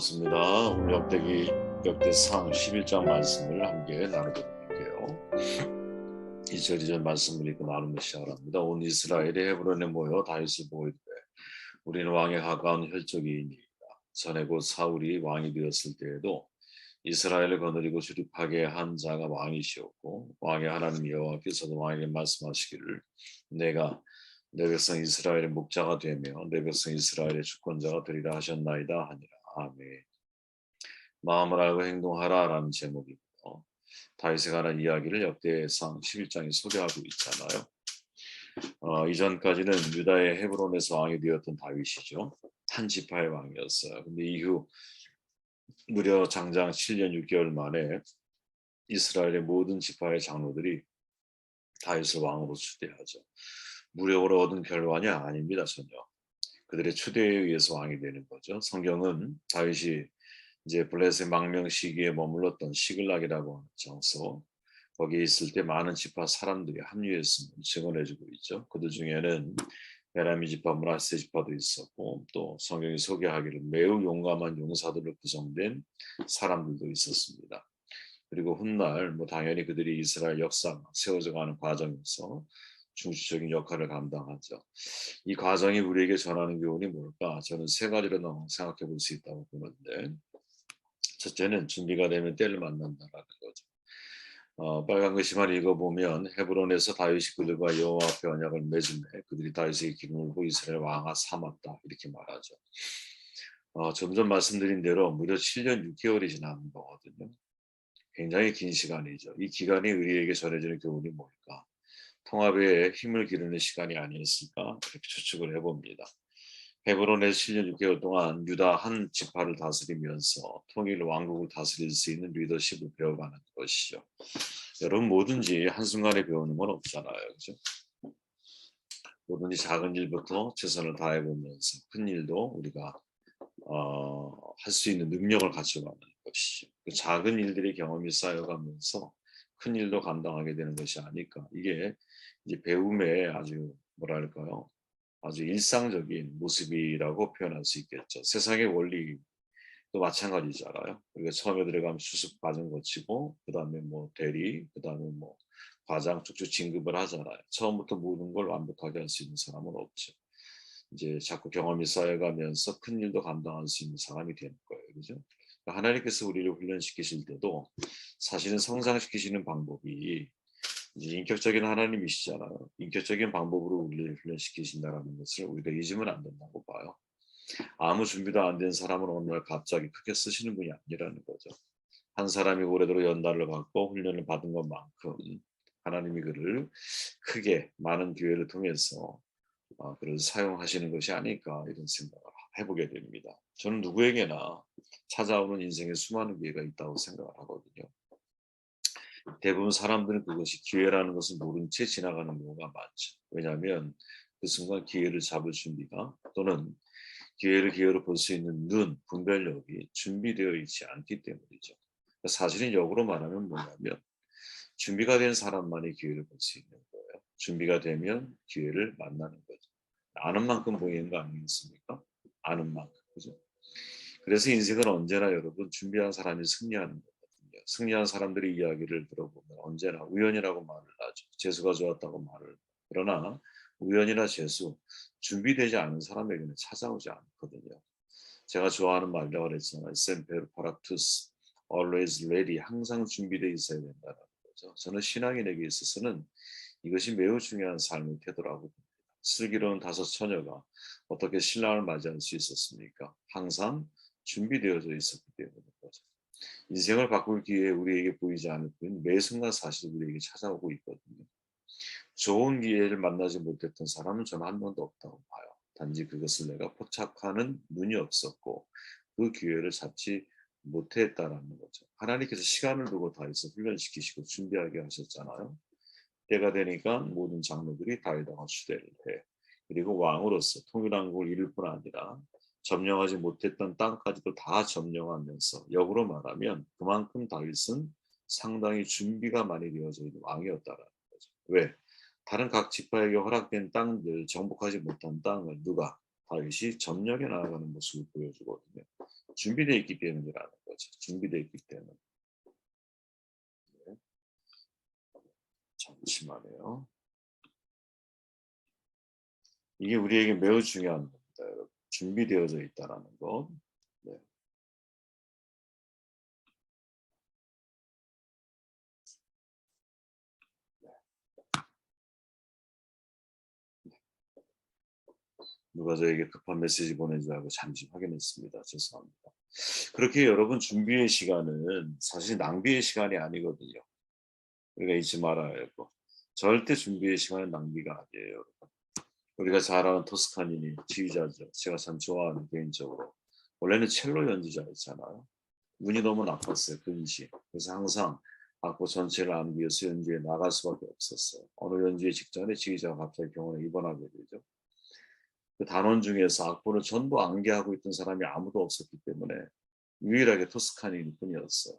반갑습니다. 오늘 역대상 11장 말씀을 함께 나누도록 할게요. 1절 2절 말씀을 읽고 나누며 시작을 합니다. 온 이스라엘이 헤브론에 모여 다윗을 보고 이르되 우리는 왕에 가까운 혈족이니이다. 전에 곧 사울이 왕이 되었을 때에도 이스라엘을 거느리고 출입하게 한 자가 왕이시었고 왕의 하나님 여호와께서도 왕에게 말씀하시기를 내가 내 백성 이스라엘의 목자가 되며 내 백성 이스라엘의 주권자가 되리라 하셨나이다 하니라. 아멘. 마음을 알고 행동하라라는 제목이고요. 다윗에 관한 이야기를 역대상 11장에 소개하고 있잖아요. 이전까지는 유다의 헤브론에서 왕이 되었던 다윗이죠. 한 지파의 왕이었어요. 근데 이후 무려 장장 7년 6개월 만에 이스라엘의 모든 지파의 장로들이 다윗을 왕으로 추대하죠. 무력으로 얻은 결과냐? 아닙니다. 전혀. 그들의 추대에 의해서 왕이 되는 거죠. 성경은 다윗이 이제 블레셋 망명 시기에 머물렀던 시글락이라고 하는 장소, 거기에 있을 때 많은 지파 사람들이 합류했음을 증언해주고 있죠. 그들 중에는 베냐민 지파, 므낫세 지파도 있었고 또 성경이 소개하기를 매우 용감한 용사들로 구성된 사람들도 있었습니다. 그리고 훗날 당연히 그들이 이스라엘 역사가 세워져가는 과정에서 중추적인 역할을 감당하죠. 이 과정이 우리에게 전하는 교훈이 뭘까? 저는 세 가지로 생각해 볼 수 있다고 보는데, 첫째는 준비가 되면 때를 만난다라는 거죠. 빨간 글씨만 읽어보면 헤브론에서 다윗이 그들과 여호와 앞에 언약을 맺음에 그들이 다윗에게 기름을 부어 이스라엘 왕아 삼았다 이렇게 말하죠. 좀 전 말씀드린 대로 무려 7년 6개월이 지난 거거든요. 굉장히 긴 시간이죠. 이 기간이 우리에게 전해지는 교훈이 뭘까? 통합에 힘을 기르는 시간이 아니었을까 이렇게 추측을 해봅니다. 헤브론에서 7년 6개월 동안 유다 한 지파를 다스리면서 통일 왕국을 다스릴 수 있는 리더십을 배워가는 것이죠. 여러분 뭐든지 한순간에 배우는 건 없잖아요. 그죠? 뭐든지 작은 일부터 최선을 다해보면서 큰 일도 우리가 할 수 있는 능력을 갖춰가는 것이죠. 그 작은 일들의 경험이 쌓여가면서 큰 일도 감당하게 되는 것이 아닐까. 이게 이제 배움의 아주 뭐랄까요? 아주 일상적인 모습이라고 표현할 수 있겠죠. 세상의 원리도 마찬가지잖아요. 우리가 처음에 들어가면 수습 과정 거치고 그다음에 대리, 그다음에 과장 쭉쭉 진급을 하잖아요. 처음부터 모든 걸 완벽하게 할 수 있는 사람은 없죠. 이제 자꾸 경험이 쌓여가면서 큰 일도 감당할 수 있는 사람이 되는 거예요. 그죠? 그러니까 하나님께서 우리를 훈련시키실 때도 사실은 성장시키시는 방법이 이제 인격적인 하나님이시잖아요. 인격적인 방법으로 우리를 훈련시키신다는 것을 우리가 잊으면 안 된다고 봐요. 아무 준비도 안 된 사람은 어느 날 갑자기 크게 쓰시는 분이 아니라는 거죠. 한 사람이 오래도록 연단을 받고 훈련을 받은 것만큼 하나님이 그를 크게 많은 기회를 통해서 그를 사용하시는 것이 아닐까 이런 생각을 해보게 됩니다. 저는 누구에게나 찾아오는 인생에 수많은 기회가 있다고 생각을 하거든요. 대부분 사람들은 그것이 기회라는 것을 모른 채 지나가는 경우가 많죠. 왜냐하면 그 순간 기회를 잡을 준비가 또는 기회로 볼 수 있는 눈, 분별력이 준비되어 있지 않기 때문이죠. 사실은 역으로 말하면 뭐냐면 준비가 된 사람만이 기회를 볼 수 있는 거예요. 준비가 되면 기회를 만나는 거죠. 아는 만큼 보이는 거 아니겠습니까? 아는 만큼. 그죠? 그래서 인생은 언제나 여러분 준비한 사람이 승리하는 거거든요. 승리한 사람들의 이야기를 들어보면 언제나 우연이라고 말을 하죠. 재수가 좋았다고 말을. 그러나 우연이나 재수, 준비되지 않은 사람에게는 찾아오지 않거든요. 제가 좋아하는 말이라고 그랬잖아요. Semper Paratus, always ready, 항상 준비되어 있어야 된다는 거죠. 저는 신앙인에게 있어서는 이것이 매우 중요한 삶의 태도라고 봅니다. 슬기로운 5처녀가 어떻게 신랑을 맞이할 수 있었습니까? 항상 준비되어져 있었기 때문인 거죠. 인생을 바꿀 기회 우리에게 보이지 않을 뿐 매 순간 사실 우리에게 찾아오고 있거든요. 좋은 기회를 만나지 못했던 사람은 저는 한 번도 없다고 봐요. 단지 그것을 내가 포착하는 눈이 없었고 그 기회를 잡지 못했다라는 거죠. 하나님께서 시간을 두고 다윗을 훈련시키시고 준비하게 하셨잖아요. 때가 되니까 모든 장로들이 다윗왕을 추대를 해. 그리고 왕으로서 통일왕국을 이룰 뿐 아니라 점령하지 못했던 땅까지도 다 점령하면서 역으로 말하면 그만큼 다윗은 상당히 준비가 많이 되어져 있는 왕이었다라는 거죠. 왜? 다른 각 지파에게 허락된 땅들, 정복하지 못한 땅을 누가 다윗이 점령해 나아가는 모습을 보여주거든요. 준비되어 있기 때문이라는 거죠. 준비되어 있기 때문에. 네. 잠시만요. 이게 우리에게 매우 중요한 겁니다. 여러분. 준비되어져 있다라는 거. 네. 누가 저에게 급한 메시지 보낸 줄 알고 잠시 확인했습니다. 죄송합니다. 그렇게 여러분 준비의 시간은 사실 낭비의 시간이 아니거든요. 우리가 잊지 말아야 하고 절대 준비의 시간은 낭비가 아니에요. 여러분. 우리가 잘 아는 토스카니니 지휘자죠. 제가 참 좋아하는 개인적으로. 원래는 첼로 연주자였잖아요. 운이 너무 나빴어요. 근시. 그래서 항상 악보 전체를 암기 위해서 연주에 나갈 수밖에 없었어요. 어느 연주회 직전에 지휘자가 갑자기 병원에 입원하게 되죠. 그 단원 중에서 악보를 전부 암기하고 있던 사람이 아무도 없었기 때문에 유일하게 토스카니니 뿐이었어요.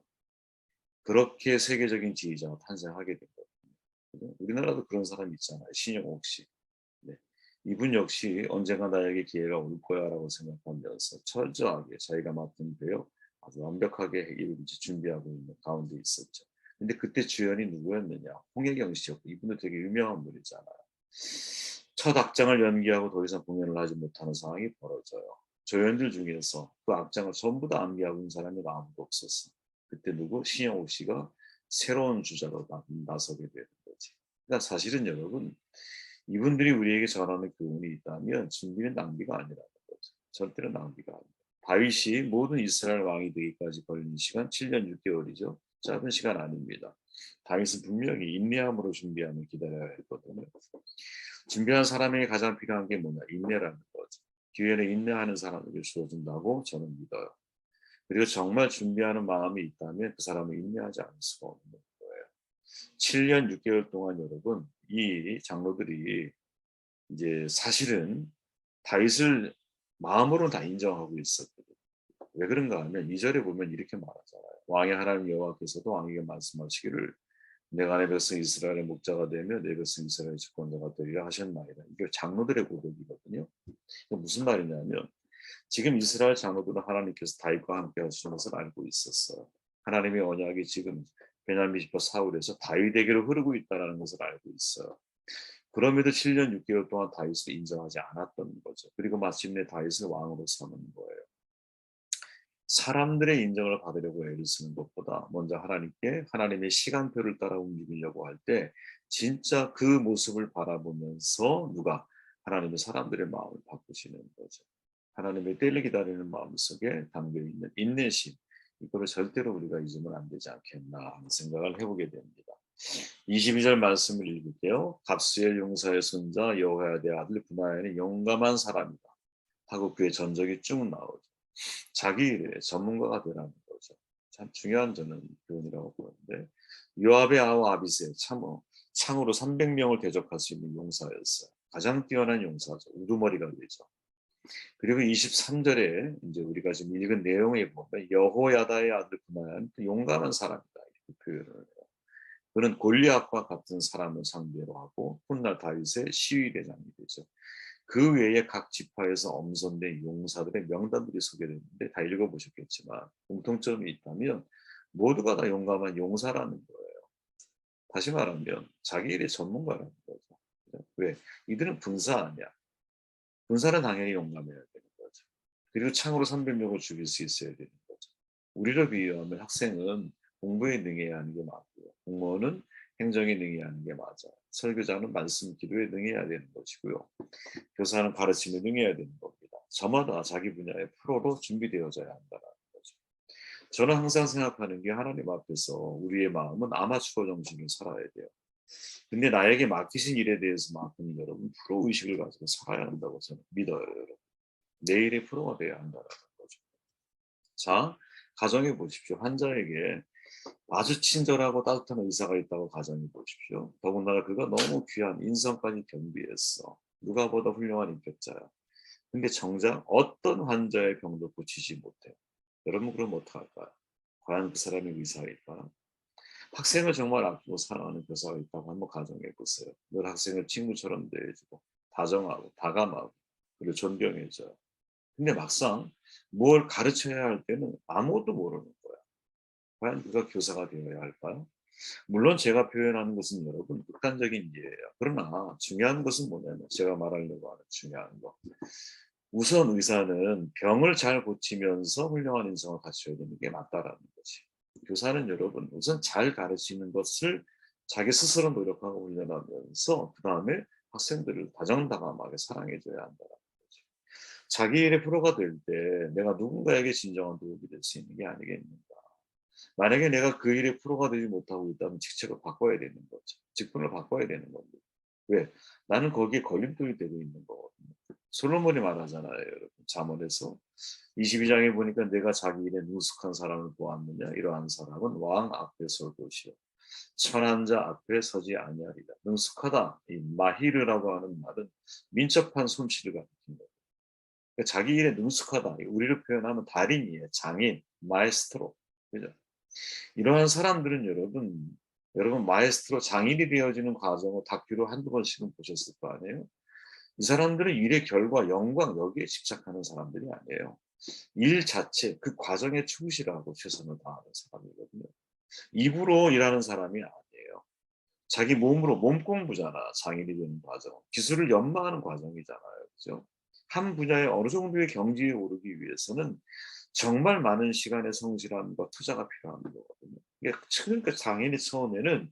그렇게 세계적인 지휘자가 탄생하게 된 거예요. 우리나라도 그런 사람이 있잖아요. 신영옥 씨. 네. 이분 역시 언젠가 나에게 기회가 올 거야라고 생각하면서 철저하게 자기가 맡은 배역 아주 완벽하게 일을 준비하고 있는 가운데 있었죠. 근데 그때 주연이 누구였느냐? 홍혜경 씨였고 이분도 되게 유명한 분이잖아요. 첫 악장을 연기하고 더 이상 공연을 하지 못하는 상황이 벌어져요. 조연들 중에서 그 악장을 전부 다 암기하고 있는 사람이 아무도 없었어. 그때 누구? 신영옥 씨가 새로운 주자로 나서게 되는 거지. 그러니까 사실은 여러분 이분들이 우리에게 전하는 교훈이 있다면 준비는 낭비가 아니라는 거죠. 절대로 낭비가 아니다. 다윗이 모든 이스라엘 왕이 되기까지 걸린 시간 7년 6개월이죠. 짧은 시간 아닙니다. 다윗은 분명히 인내함으로 준비하며 기다려야 했거든요. 준비한 사람에게 가장 필요한 게 뭐냐? 인내라는 거죠. 기회는 인내하는 사람에게 주어진다고 저는 믿어요. 그리고 정말 준비하는 마음이 있다면 그 사람은 인내하지 않을 수가 없는 거예요. 7년 6개월 동안 여러분 이 장로들이 이제 사실은 다윗을 마음으로 다 인정하고 있었거든요. 왜 그런가 하면 2절에 보면 이렇게 말하잖아요. 왕의 하나님 여호와께서도 왕에게 말씀하시기를 내가 내 백성 이스라엘의 목자가 되며 내 백성 이스라엘의 주권자가 되리라 하셨나이다. 이게 장로들의 고백이거든요. 무슨 말이냐면 지금 이스라엘 장로들은 하나님께서 다윗과 함께 하시는 것을 알고 있었어요. 하나님의 언약이 지금 베냐민 지파 사울에서 다윗에게로 흐르고 있다는 것을 알고 있어요. 그럼에도 7년 6개월 동안 다윗을 인정하지 않았던 거죠. 그리고 마침내 다윗을 왕으로 삼는 거예요. 사람들의 인정을 받으려고 애를 쓰는 것보다 먼저 하나님께 하나님의 시간표를 따라 움직이려고 할 때 진짜 그 모습을 바라보면서 누가 하나님의 사람들의 마음을 바꾸시는 거죠. 하나님의 때를 기다리는 마음 속에 담겨있는 인내심 이거를 절대로 우리가 잊으면 안 되지 않겠나 하는 생각을 해보게 됩니다. 22절 말씀을 읽을게요. 갑수엘 용사의 손자 여호야다의 아들 브나야는 용감한 사람이다 하고 그의 전적이 쭉 나오죠. 자기 일의 전문가가 되라는 거죠. 참 중요한 저는 교훈이라고 보는데 요압의 아우 아비세 창으로 300명을 대적할 수 있는 용사였어요. 가장 뛰어난 용사죠. 우두머리가 되죠. 그리고 23절에 이제 우리가 지금 읽은 내용에 보면 여호야다의 아들 브나야는 용감한 사람이다 이렇게 표현을 해요. 그는 골리앗과 같은 사람을 상대로 하고 훗날 다윗의 시위대장이 되죠. 그 외에 각 지파에서 엄선된 용사들의 명단들이 소개되는데 다 읽어보셨겠지만 공통점이 있다면 모두가 다 용감한 용사라는 거예요. 다시 말하면 자기 일의 전문가라는 거죠. 왜? 이들은 군사 아니야. 군사는 당연히 용감해야 되는 거죠. 그리고 창으로 300명을 죽일 수 있어야 되는 거죠. 우리를 비유하면 학생은 공부에 능해야 하는 게 맞고요. 공무원은 행정에 능해야 하는 게 맞아요. 설교자는 말씀 기도에 능해야 되는 것이고요. 교사는 가르침에 능해야 되는 겁니다. 저마다 자기 분야의 프로로 준비되어져야 한다는 거죠. 저는 항상 생각하는 게 하나님 앞에서 우리의 마음은 아마추어 정신을 살아야 돼요. 근데 나에게 맡기신 일에 대해서만큼 여러분 프로 의식을 가지고 살아야 한다고 저는 믿어요. 여러분. 내 일의 프로가 돼야 한다는 거죠. 자, 가정해 보십시오. 환자에게 아주 친절하고 따뜻한 의사가 있다고 가정해 보십시오. 더군다나 그가 너무 귀한 인성까지 겸비했어. 누가 보다 훌륭한 인격자야. 근데 정작 어떤 환자의 병도 고치지 못해. 여러분 그럼 어떡할까요? 과연 그 사람이 의사일까? 학생을 정말 아끼고 사랑하는 교사가 있다고 한번 가정해 보세요. 늘 학생을 친구처럼 대해주고 다정하고 다감하고 그리고 존경해줘요. 근데 막상 뭘 가르쳐야 할 때는 아무것도 모르는 거야. 과연 누가 교사가 되어야 할까요? 물론 제가 표현하는 것은 여러분 극단적인 예예요. 그러나 중요한 것은 뭐냐면 제가 말하려고 하는 중요한 거. 우선 의사는 병을 잘 고치면서 훌륭한 인성을 갖춰야 되는 게 맞다라는 거지. 교사는 여러분 우선 잘 가르치는 것을 자기 스스로 노력하고 훈련하면서 그 다음에 학생들을 다정다감하게 사랑해줘야 한다는 거지. 자기 일의 프로가 될 때 내가 누군가에게 진정한 도움이 될 수 있는 게 아니겠는가. 만약에 내가 그 일의 프로가 되지 못하고 있다면 직책을 바꿔야 되는 거죠. 직분을 바꿔야 되는 겁니다. 왜? 나는 거기에 걸림돌이 되고 있는 거거든요. 솔로몬이 말하잖아요, 여러분. 잠언에서 22장에 보니까 내가 자기 일에 능숙한 사람을 보았느냐 이러한 사람은 왕 앞에 설 것이요 천한 자 앞에 서지 아니하리라. 능숙하다. 이 마히르라고 하는 말은 민첩한 솜씨를 가리킨 거예요. 그러니까 자기 일에 능숙하다. 우리를 표현하면 달인이에요. 장인, 마에스트로. 그죠? 이러한 사람들은 여러분 마에스트로 장인이 되어지는 과정을 다큐로 한두 번씩은 보셨을 거 아니에요? 이 사람들은 일의 결과, 영광 여기에 집착하는 사람들이 아니에요. 일 자체, 그 과정에 충실하고 최선을 다하는 사람이거든요. 입으로 일하는 사람이 아니에요. 자기 몸으로 몸 공부잖아. 장인이 되는 과정. 기술을 연마하는 과정이잖아요. 그죠? 한 분야에 어느 정도의 경지에 오르기 위해서는 정말 많은 시간의 성실함과 투자가 필요한 거거든요. 그러니까 장인이 처음에는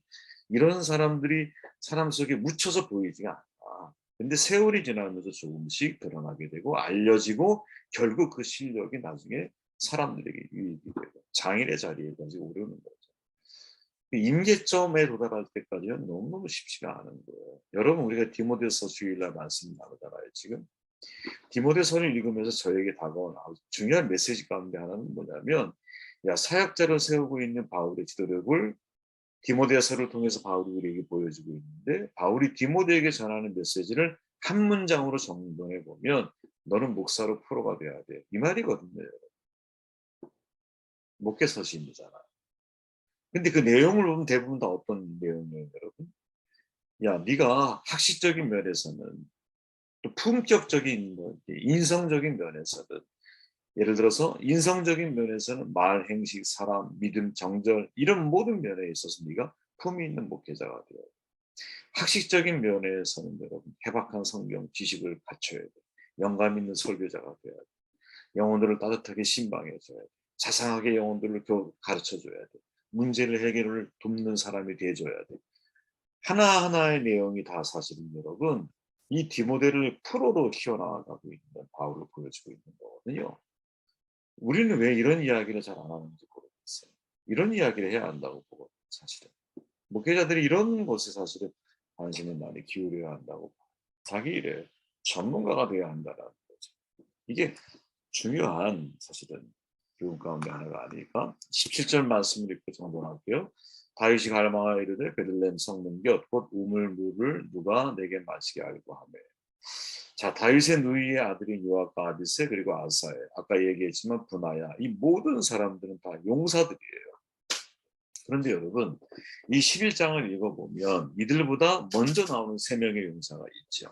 이런 사람들이 사람 속에 묻혀서 보이지가 않아. 근데 세월이 지나면서 조금씩 드러나게 되고 알려지고 결국 그 실력이 나중에 사람들에게 유익이 되고 장인의 자리에까지 오르는 거죠. 임계점에 도달할 때까지는 너무너무 쉽지가 않은 거예요. 여러분 우리가 디모데서 주일날 말씀 나누잖아요. 지금 디모데서를 읽으면서 저에게 다가온 아주 중요한 메시지 가운데 하나는 뭐냐면 야 사역자를 세우고 있는 바울의 지도력을 디모데서를 통해서 바울이 우리에게 보여주고 있는데 바울이 디모데에게 전하는 메시지를 한 문장으로 정리해 보면 너는 목사로 프로가 돼야 돼. 이 말이거든요. 목회서신이잖아요. 근데 그 내용을 보면 대부분 다 어떤 내용이에요, 여러분? 야, 네가 학식적인 면에서는 또 품격적인 뭐 인성적인 면에서는 예를 들어서 인성적인 면에서는 말, 행식, 사람, 믿음, 정절 이런 모든 면에 있어서 네가 품이 있는 목회자가 되어야 돼. 학식적인 면에서는 여러분 해박한 성경 지식을 갖춰야 돼. 영감 있는 설교자가 되어야 돼. 영혼들을 따뜻하게 신방해줘야 돼. 자상하게 영혼들을 가르쳐줘야 돼. 문제를 해결을 돕는 사람이 돼줘야 돼. 하나하나의 내용이 다 사실은 여러분 이 디모데를 프로로 키워나가고 있는 바울을 보여주고 있는 거거든요. 우리는 왜 이런 이야기를 잘 안 하는지 모르겠어요. 이런 이야기를 해야 한다고 보거든요. 사실은. 목회자들이 이런 것에 사실은 관심을 많이 기울여야 한다고 봐요. 자기 일에 전문가가 되어야 한다는 거죠. 이게 중요한 사실은 교훈 가운데 하나가 아닐까? 17절 말씀을 읽고 정돈할게요. 다윗이 갈망하여 이르되 베들레헴 성문 곁곧 우물물을 누가 내게 마시게 알고 하매. 자, 다윗의 누이의 아들인 요압과 아비새 그리고 아사엘 아까 얘기했지만 분하야 이 모든 사람들은 다 용사들이에요. 그런데 여러분 이 11장을 읽어보면 이들보다 먼저 나오는 세 명의 용사가 있죠.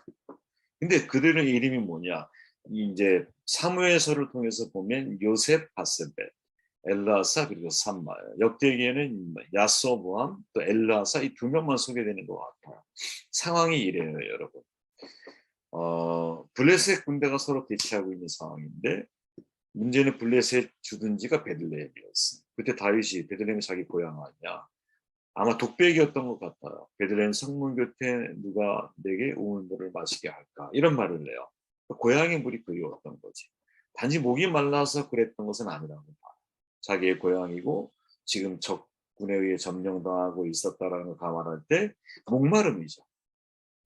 근데 그들의 이름이 뭐냐? 이제 사무엘서를 통해서 보면 요셉 바세벳, 엘라사 그리고 삼마예요. 역대기에는 야소보암 또 엘라사 이 두 명만 소개되는 것 같아요. 상황이 이래요, 여러분. 블레셋 군대가 서로 대치하고 있는 상황인데 문제는 블레셋 주둔지가 베들레헴이었어요. 그때 다윗이 베들레헴이 자기 고향 아니야. 아마 독백이었던 것 같아요. 베들레헴 성문 곁에 누가 내게 우물물을 마시게 할까 이런 말을 해요. 고향의 물이 그리웠던 거지. 단지 목이 말라서 그랬던 것은 아니라고 봐. 자기의 고향이고 지금 적군에 의해 점령당하고 있었다라는 걸 감안할 때 목마름이죠.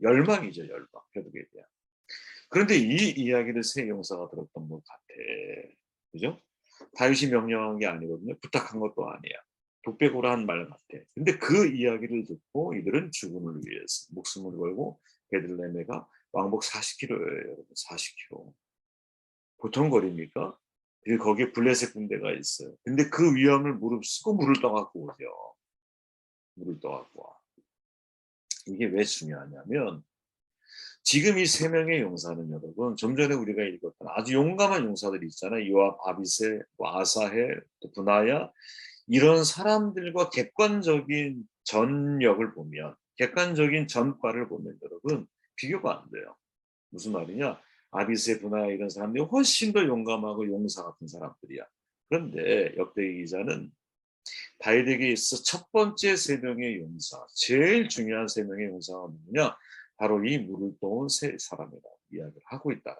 열망이죠, 열망. 베드로에 대한. 그런데 이 이야기를 세 용사가 들었던 것 같아. 그죠? 다윗이 명령한 게 아니거든요. 부탁한 것도 아니야. 독백으로 한 말 같아. 근데 그 이야기를 듣고 이들은 죽음을 위해서 목숨을 걸고 베들레헴에가 왕복 40km예요. 40km. 보통 거리입니까? 거기에 블레셋 군대가 있어요. 근데 그 위험을 무릅쓰고 물을 떠갖고 오죠. 물을 떠갖고 와. 이게 왜 중요하냐면 지금 이 세 명의 용사는 여러분 좀 전에 우리가 읽었던 아주 용감한 용사들이 있잖아요. 요압, 아비세, 뭐 아사헬, 또 브나야 이런 사람들과 객관적인 전력을 보면 객관적인 전과를 보면 여러분 비교가 안 돼요. 무슨 말이냐? 아비세, 브나야 이런 사람들이 훨씬 더 용감하고 용사 같은 사람들이야. 그런데 역대기 기자는 다윗에게 있어 첫 번째 세 명의 용사, 제일 중요한 세 명의 용사가 누구냐? 바로 이 물을 떠온 세 사람이라고 이야기를 하고 있다.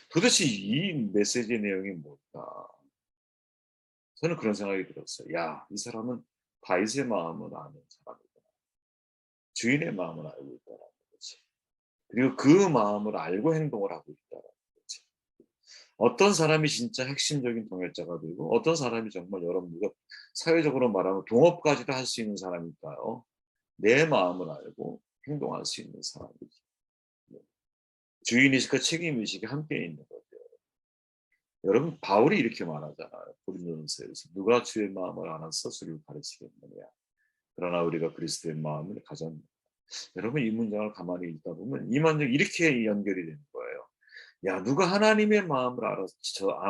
도대체 이 메시지의 내용이 뭘까? 저는 그런 생각이 들었어요. 야, 이 사람은 다윗의 마음을 아는 사람이구나. 주인의 마음을 알고 있다는 거지. 그리고 그 마음을 알고 행동을 하고 있다는 거지. 어떤 사람이 진짜 핵심적인 통일자가 되고 어떤 사람이 정말 여러분들과 사회적으로 말하면 동업까지도 할 수 있는 사람일까요? 내 마음을 알고 행동할 수 있는 사람이지. 주인의식과 책임의식이 함께 있는 거죠. 여러분 바울이 이렇게 말하잖아요. 고린도전서에서 누가 주의 마음을 알아서 주를 가르치겠느냐. 그러나 우리가 그리스도의 마음을 가졌느냐. 여러분 이 문장을 가만히 읽다 보면 이 문장이 이렇게 연결이 되는 거예요. 야 누가 하나님의 마음을 알아서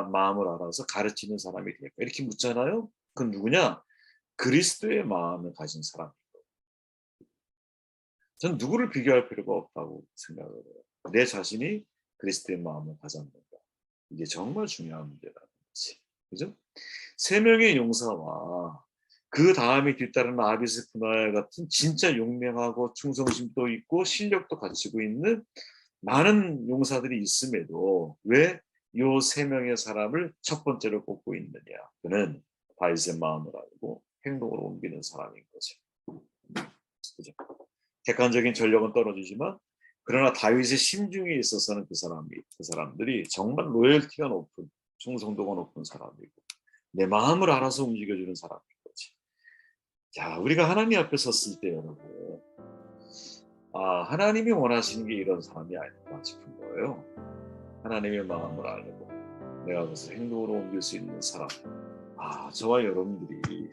마음을 알아서 가르치는 사람이 될까? 이렇게 묻잖아요. 그건 누구냐? 그리스도의 마음을 가진 사람이고. 전 누구를 비교할 필요가 없다고 생각을 해요. 내 자신이 그리스도의 마음을 가졌는가. 이게 정말 중요한 문제라는 거지. 그죠? 세 명의 용사와 그 다음에 뒤따르는 아비스 분할 같은 진짜 용맹하고 충성심도 있고 실력도 갖추고 있는 많은 용사들이 있음에도 왜 요 세 명의 사람을 첫 번째로 꼽고 있느냐? 그는 다윗의 마음을 알고 행동으로 옮기는 사람인 거죠. 그죠? 객관적인 전력은 떨어지지만 그러나 다윗의 심중에 있어서는 그 사람들이 정말 로열티가 높은 충성도가 높은 사람이고 내 마음을 알아서 움직여주는 사람인 거지. 자, 우리가 하나님 앞에 섰을 때 여러분, 하나님이 원하시는 게 이런 사람이 아닐까 싶은 거예요. 하나님의 마음을 알고 내가 그것을 행동으로 옮길 수 있는 사람. 저와 여러분들이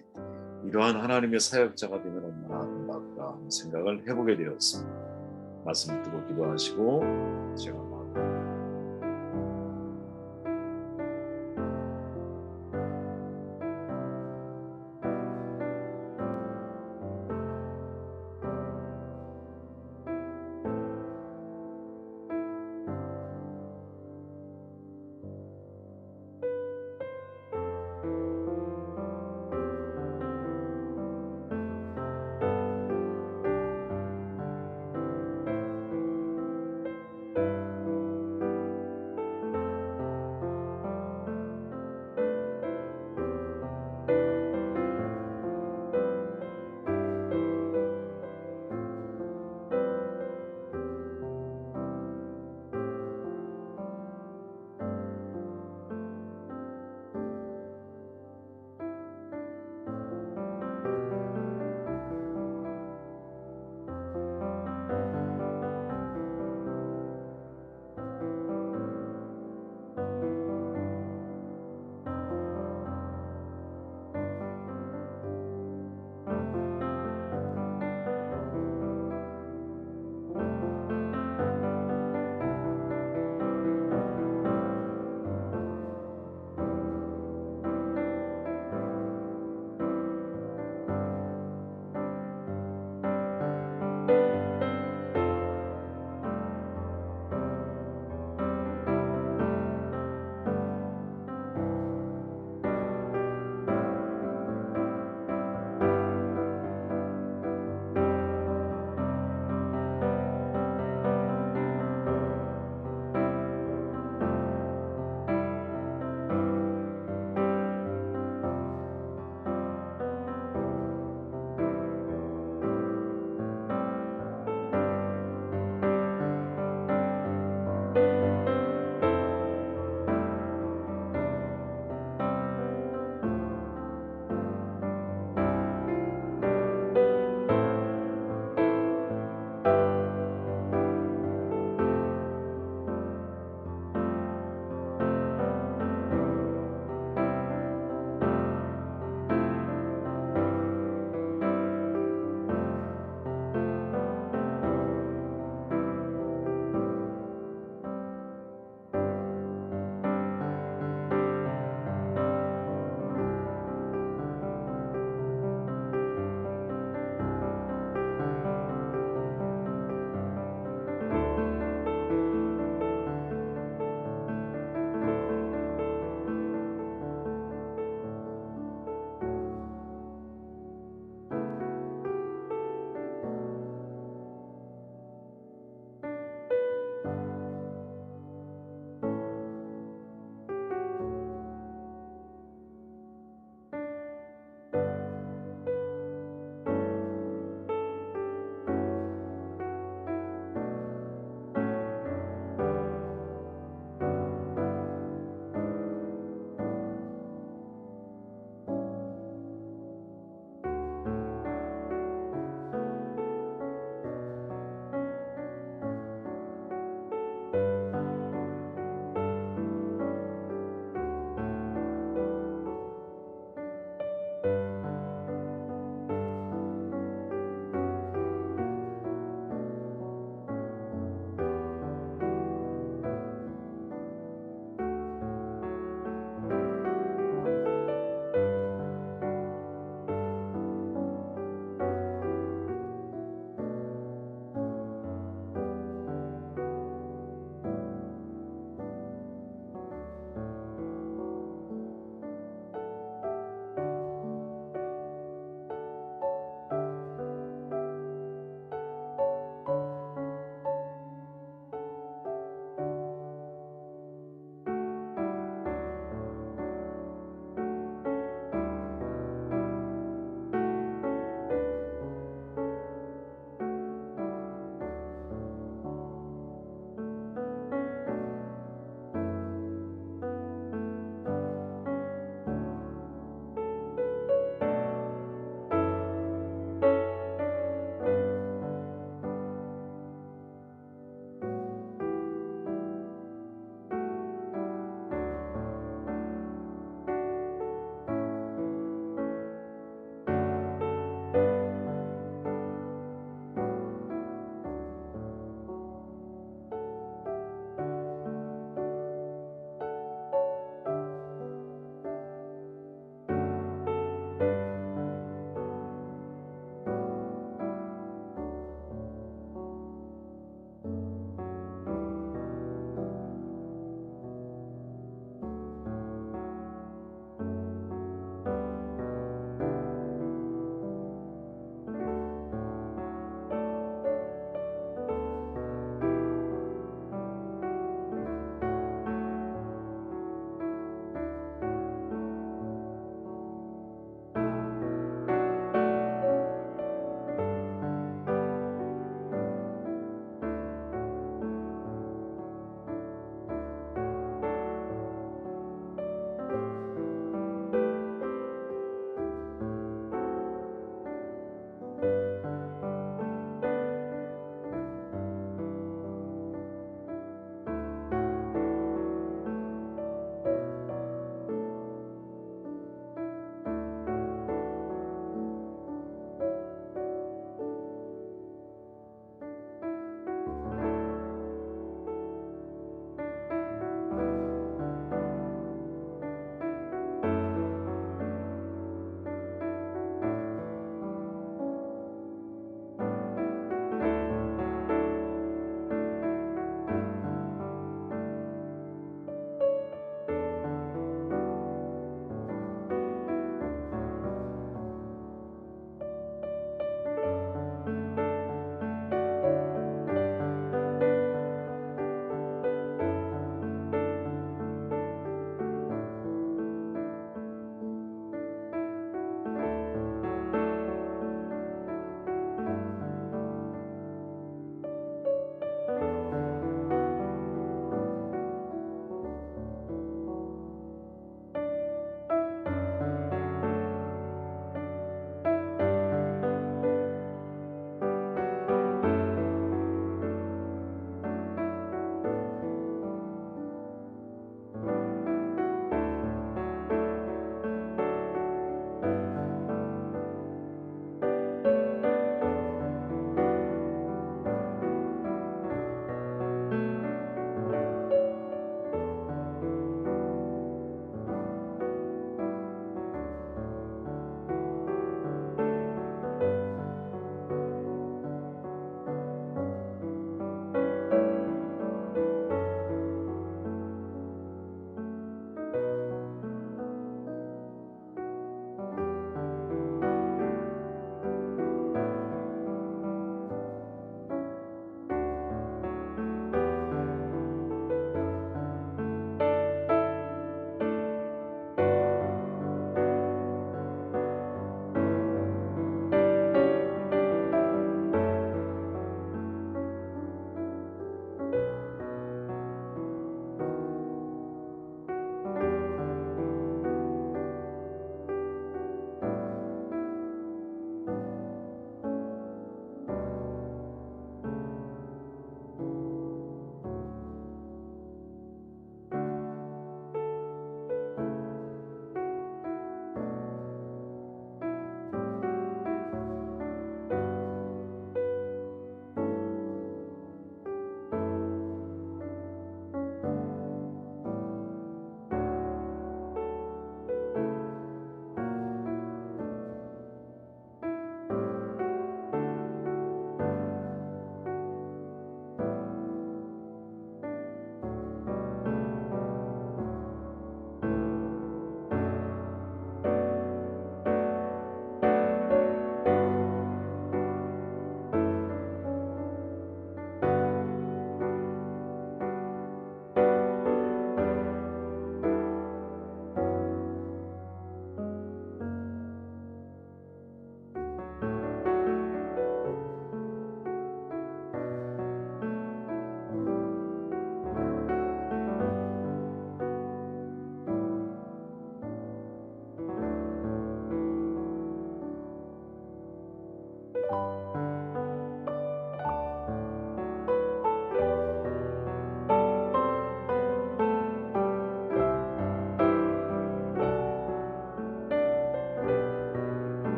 이러한 하나님의 사역자가 되면 얼마나 아름다울까 하는 생각을 해보게 되었습니다. 말씀 듣고 기도하시고 제가 마음을